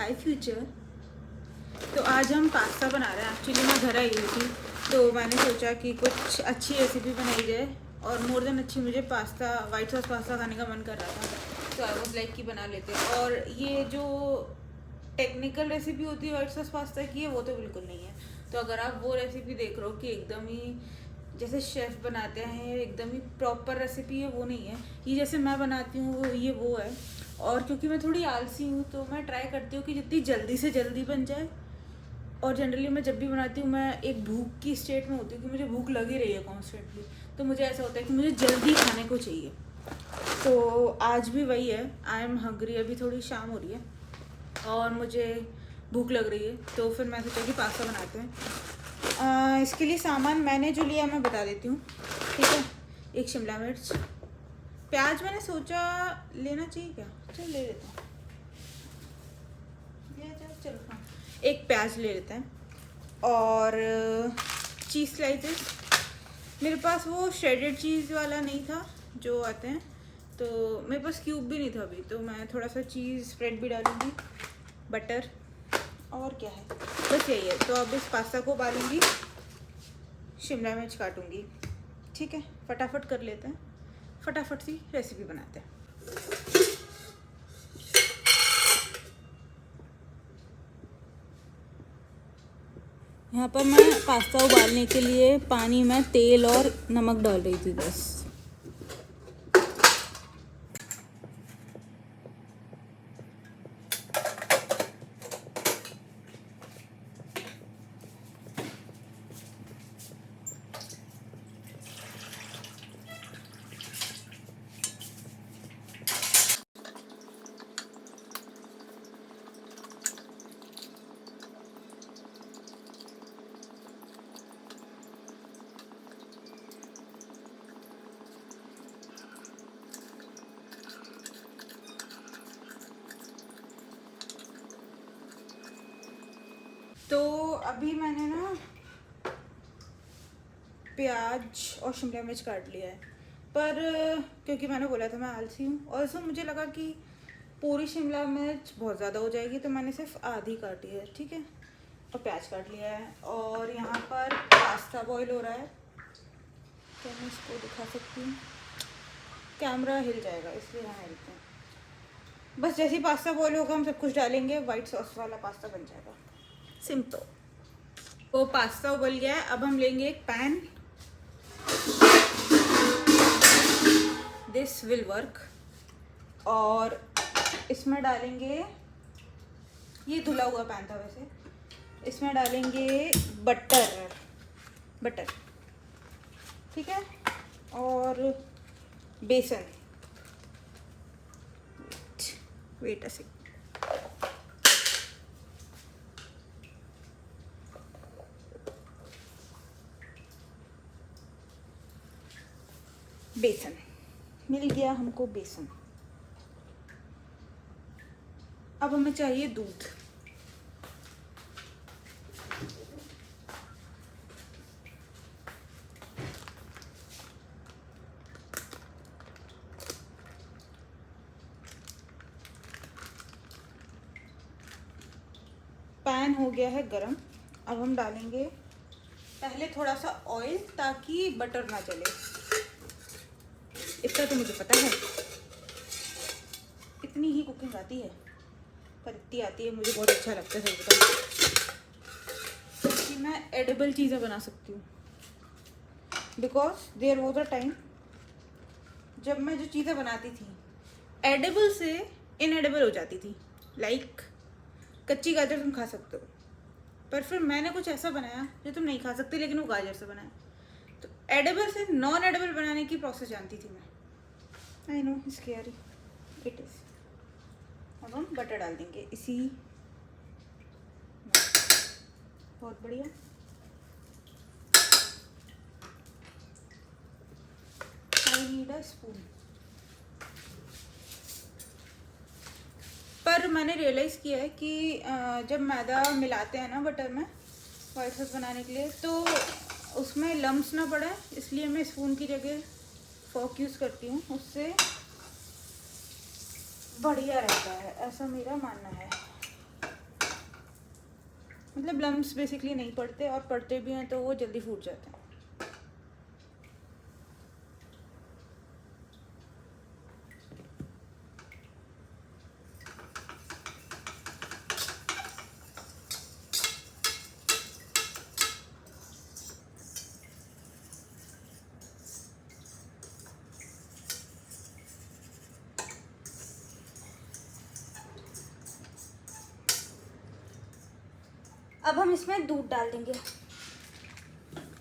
हाय future. तो आज हम पास्ता बना रहे हैं। एक्चुअली मैं घर आई हुई थी तो मैंने सोचा कि कुछ अच्छी रेसिपी बनाई जाए, और मोर देन अच्छी मुझे पास्ता, वाइट सॉस पास्ता खाने का मन कर रहा था। तो आई वाज लाइक कि बना लेते हैं। और ये जो टेक्निकल रेसिपी होती है वाइट सॉस पास्ता की है वो तो बिल्कुल नहीं है। तो अगर आप वो रेसिपी देख रहे हो कि एकदम ही जैसे शेफ़ बनाते हैं, एकदम ही प्रॉपर रेसिपी है, वो नहीं है। ये जैसे मैं बनाती हूँ वो है। और क्योंकि मैं थोड़ी आलसी हूँ तो मैं ट्राई करती हूँ कि जितनी जल्दी से जल्दी बन जाए। और जनरली मैं जब भी बनाती हूँ मैं एक भूख की स्टेट में होती हूँ कि मुझे भूख लगी रही है कॉन्स्टेंटली। तो मुझे ऐसा होता है कि मुझे जल्दी खाने को चाहिए। तो आज भी वही है, आई एम हंग्री। अभी थोड़ी शाम हो रही है और मुझे भूख लग रही है, तो फिर मैं सोचा कि पास्ता बनाते हैं। इसके लिए सामान मैंने जो लिया मैं बता देती हूँ, ठीक है। एक शिमला मिर्च, प्याज मैंने सोचा लेना चाहिए क्या, चल ले लेते हैं, चलो हाँ। एक प्याज ले लेते हैं और चीज़ स्लाइसेस। मेरे पास वो श्रेडेड चीज़ वाला नहीं था जो आते हैं, तो मेरे पास क्यूब भी नहीं था अभी, तो मैं थोड़ा सा चीज़ स्प्रेड भी डालूँगी, बटर, और क्या है, बस यही है। तो अब इस पास्ता को उबालूँगी, शिमला मिर्च काटूँगी, ठीक है। फटाफट कर लेते हैं, फटाफट सी रेसिपी बनाते हैं। यहाँ पर मैं पास्ता उबालने के लिए पानी में तेल और नमक डाल रही थी बस। तो अभी मैंने ना प्याज और शिमला मिर्च काट लिया है, पर क्योंकि मैंने बोला था मैं आलसी हूँ, और सो मुझे लगा कि पूरी शिमला मिर्च बहुत ज़्यादा हो जाएगी, तो मैंने सिर्फ आधी काटी है, ठीक है। और प्याज काट लिया है, और यहाँ पर पास्ता बॉईल हो रहा है। क्या मैं इसको दिखा सकती हूँ, कैमरा हिल जाएगा इसलिए यहाँ हिलते हैं। बस जैसे ही पास्ता बॉईल होगा हम सब कुछ डालेंगे, वाइट सॉस वाला पास्ता बन जाएगा, सिंपल। तो पास्ता उबल गया है, अब हम लेंगे एक पैन, दिस विल वर्क, और इसमें डालेंगे, ये धुला हुआ पैन था वैसे, इसमें डालेंगे बटर, ठीक है, और बेसन, वेट अ सेकंड, बेसन मिल गया हमको, बेसन। अब हमें चाहिए दूध, पैन हो गया है गरम। अब हम डालेंगे पहले थोड़ा सा ऑयल, ताकि बटर ना जले। इतना तो मुझे पता है, इतनी ही कुकिंग आती है, पर इतनी आती है मुझे बहुत अच्छा लगता है सच बताऊं कि मैं एडिबल चीज़ें बना सकती हूँ। Because there was a time जब मैं जो चीज़ें बनाती थी एडिबल से इनएडिबल हो जाती थी। लाइक कच्ची गाजर तुम खा सकते हो, पर फिर मैंने कुछ ऐसा बनाया जो तुम नहीं खा सकते, लेकिन वो गाजर से बनाया। तो एडिबल से नॉन एडिबल बनाने की प्रोसेस जानती थी मैं। I know scary it is. अब हम बटर डाल देंगे इसी, बहुत बढ़िया। I need a spoon. पर मैंने रियलाइज़ किया है कि जब मैदा मिलाते हैं ना बटर में वाइट सॉस बनाने के लिए, तो उसमें लम्स ना पड़े, इसलिए मैं स्पून की जगह फोर्क यूज़ करती हूँ, उससे बढ़िया रहता है, ऐसा मेरा मानना है। मतलब लम्स बेसिकली नहीं पड़ते, और पड़ते भी हैं तो वो जल्दी फूट जाते हैं। अब हम इसमें दूध डाल देंगे।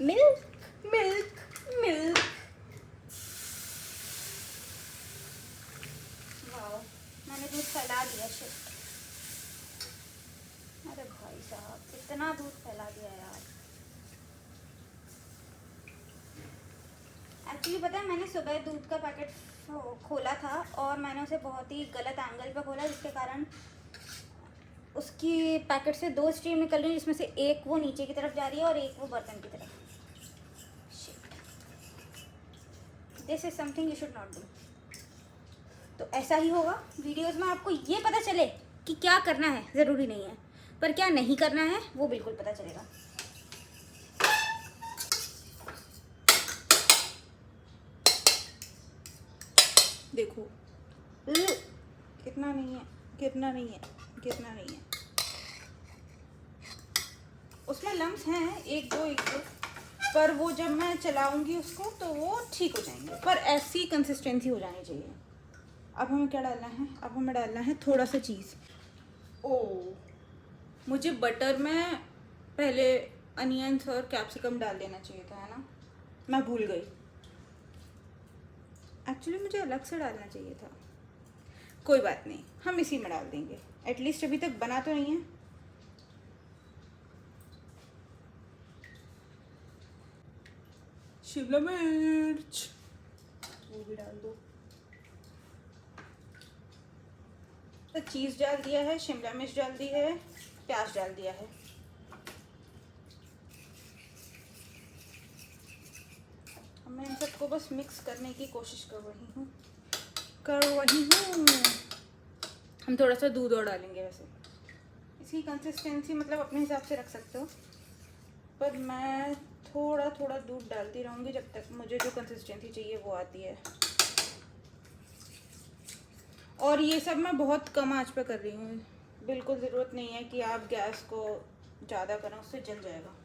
Milk milk milk. वाओ, मैंने दूध फैला दिया। शिट, अरे भाई साहब, इतना दूध फैला दिया यार। एक्चुअली पता है, मैंने सुबह दूध का पैकेट खोला था और मैंने उसे बहुत ही गलत एंगल पे खोला, जिसके कारण उसकी पैकेट से 2 स्ट्रीम निकल रही है, जिसमें से एक वो नीचे की तरफ जा रही है और एक वो बर्तन की तरफ। This is something you should not do. तो ऐसा ही होगा वीडियोस में, आपको ये पता चले कि क्या करना है ज़रूरी नहीं है, पर क्या नहीं करना है वो बिल्कुल पता चलेगा। देखो, कितना नहीं है, कितना नहीं है, कितना नहीं है। उसमें लम्स हैं एक दो, पर वो जब मैं चलाऊंगी उसको तो वो ठीक हो जाएंगे, पर ऐसी कंसिस्टेंसी हो जानी चाहिए। अब हमें क्या डालना है? अब हमें डालना है थोड़ा सा चीज़। ओह, मुझे बटर में पहले अनियंस और कैप्सिकम डाल देना चाहिए था, है ना? मैं भूल गई। एक्चुअली मुझे अलग से डालना चाहिए था। कोई बात नहीं, हम इसी में डाल देंगे। एटलीस्ट अभी तक बना तो नहीं है। शिमला मिर्च वो भी डाल दो। तो चीज़ डाल दिया है, शिमला मिर्च डाल दी है, प्याज डाल दिया है। मैं इन सबको बस मिक्स करने की कोशिश कर रही हूँ। हम थोड़ा सा दूध और डालेंगे। वैसे इसकी कंसिस्टेंसी मतलब अपने हिसाब से रख सकते हो, पर मैं थोड़ा थोड़ा दूध डालती रहूँगी जब तक मुझे जो कंसिस्टेंसी चाहिए वो आती है। और ये सब मैं बहुत कम आंच पे कर रही हूँ, बिल्कुल ज़रूरत नहीं है कि आप गैस को ज़्यादा करें, उससे जल जाएगा।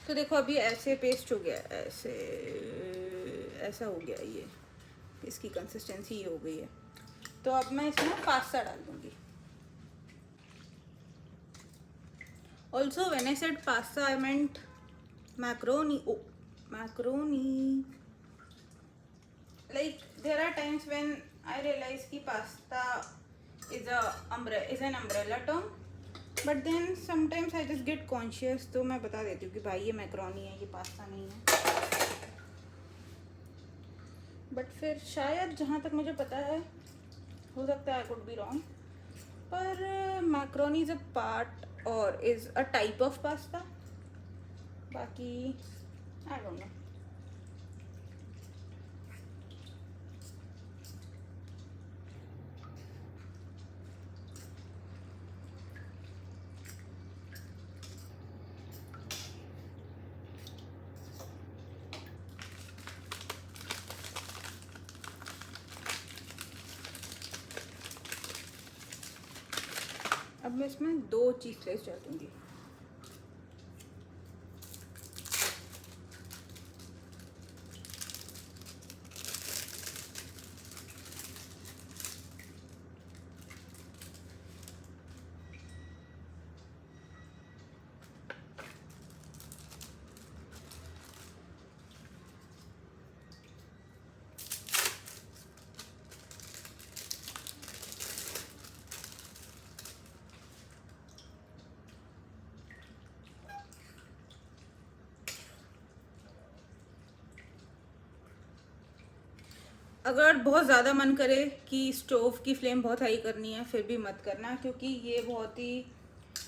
तो देखो, अभी ऐसे पेस्ट हो गया, ऐसा हो गया। ये इसकी कंसिस्टेंसी ये हो गई है। तो अब मैं इसमें पास्ता डाल दूंगी। Also when I said pasta I meant macaroni. Oh, macaroni. Like there are times when I realize कि pasta is an umbrella term, but then sometimes I just get conscious, तो मैं बता देती हूँ कि भाई ये मैक्रोनी है, ये पास्ता नहीं है। बट फिर शायद जहाँ तक मुझे पता है, हो सकता है I could be wrong, पर मैक्रोनी इज़ अ पार्ट और is a type of pasta. बाकी I don't know. अब मैं इसमें 2 चीज़ स्लाइस डाल दूँगी। अगर बहुत ज़्यादा मन करे कि स्टोव की फ्लेम बहुत हाई करनी है, फिर भी मत करना, क्योंकि ये बहुत ही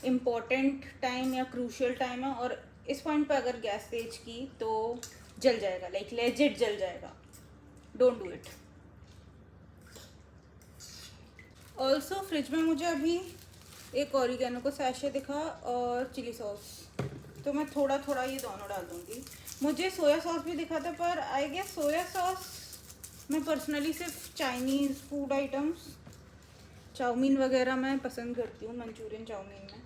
इम्पोर्टेंट टाइम या क्रूशियल टाइम है, और इस पॉइंट पे अगर गैस तेज की तो जल जाएगा, लाइक लेजिट जल जाएगा। Don't do it. Also fridge में मुझे अभी एक ऑरिगेनो का सैशे दिखा और चिली सॉस, तो मैं थोड़ा थोड़ा ये दोनों डाल दूँगी। मुझे सोया सॉस भी दिखा था, पर आई गेस सोया सॉस मैं पर्सनली सिर्फ चाइनीज़ फूड आइटम्स, चाउमीन वगैरह मैं पसंद करती हूँ, मंचूरियन चाउमीन में।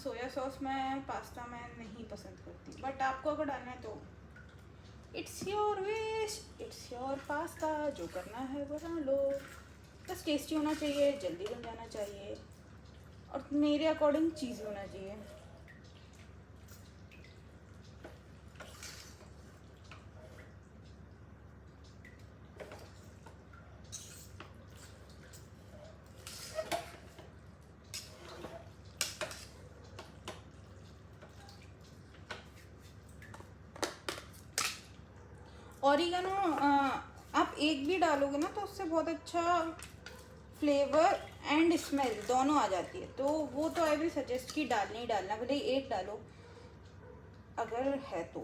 सोया सॉस मैं पास्ता में नहीं पसंद करती, बट आपको अगर डालना है तो it's your wish, it's your pasta, जो करना है बना लो। बस टेस्टी होना चाहिए, जल्दी बन जाना चाहिए, और मेरे अकॉर्डिंग चीज़ होना चाहिए। ऑरिगेनो आप एक भी डालोगे ना तो उससे बहुत अच्छा फ्लेवर एंड स्मेल दोनों आ जाती है, तो वो तो आई विल सजेस्ट कि डालना ही डालना, भले एक डालो अगर है तो।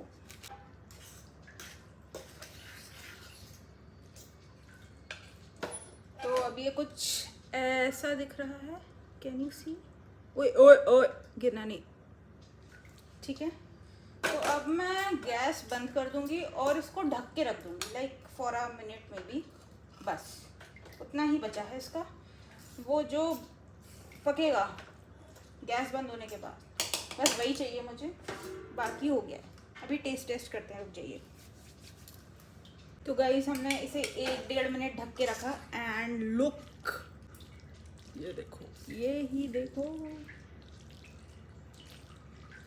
तो अब ये कुछ ऐसा दिख रहा है, कैन यू सी? ओए ओए ओए, गिरना नहीं, ठीक है। तो अब मैं गैस बंद कर दूंगी और इसको ढक के रख दूंगी, लाइक फॉर अ मिनट में भी, बस उतना ही बचा है इसका, वो जो पकेगा गैस बंद होने के बाद, बस वही चाहिए मुझे, बाकी हो गया है। अभी टेस्ट करते हैं, रुक जाइए। तो गाइस हमने इसे 1-1.5 मिनट ढक के रखा, एंड लुक, ये देखो, ये ही देखो।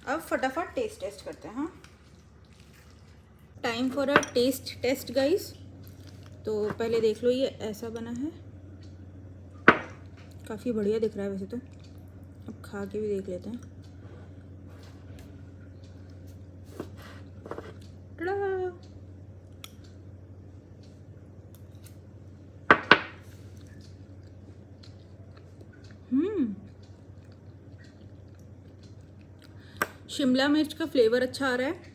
अब फटाफट टेस्ट करते हैं। हाँ, time for a test guys. तो पहले देख लो, ये ऐसा बना है, काफ़ी बढ़िया दिख रहा है वैसे तो। अब खा के भी देख लेते हैं। शिमला मिर्च का फ्लेवर अच्छा आ रहा है,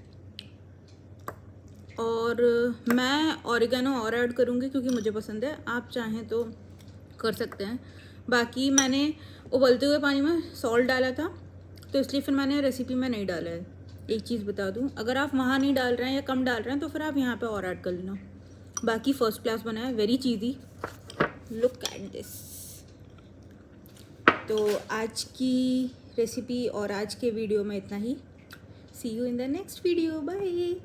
और मैं ऑरिगेनो और ऐड करूँगी क्योंकि मुझे पसंद है, आप चाहें तो कर सकते हैं। बाकी मैंने उबलते हुए पानी में सॉल्ट डाला था, तो इसलिए फिर मैंने रेसिपी में नहीं डाला है। एक चीज़ बता दूं, अगर आप वहाँ नहीं डाल रहे हैं या कम डाल रहे हैं तो फिर आप यहाँ पे और ऐड कर लेना। बाकी फर्स्ट क्लास बना है, very cheesy, look at this. तो आज की रेसिपी और आज के वीडियो में इतना ही। See you in the next video, bye.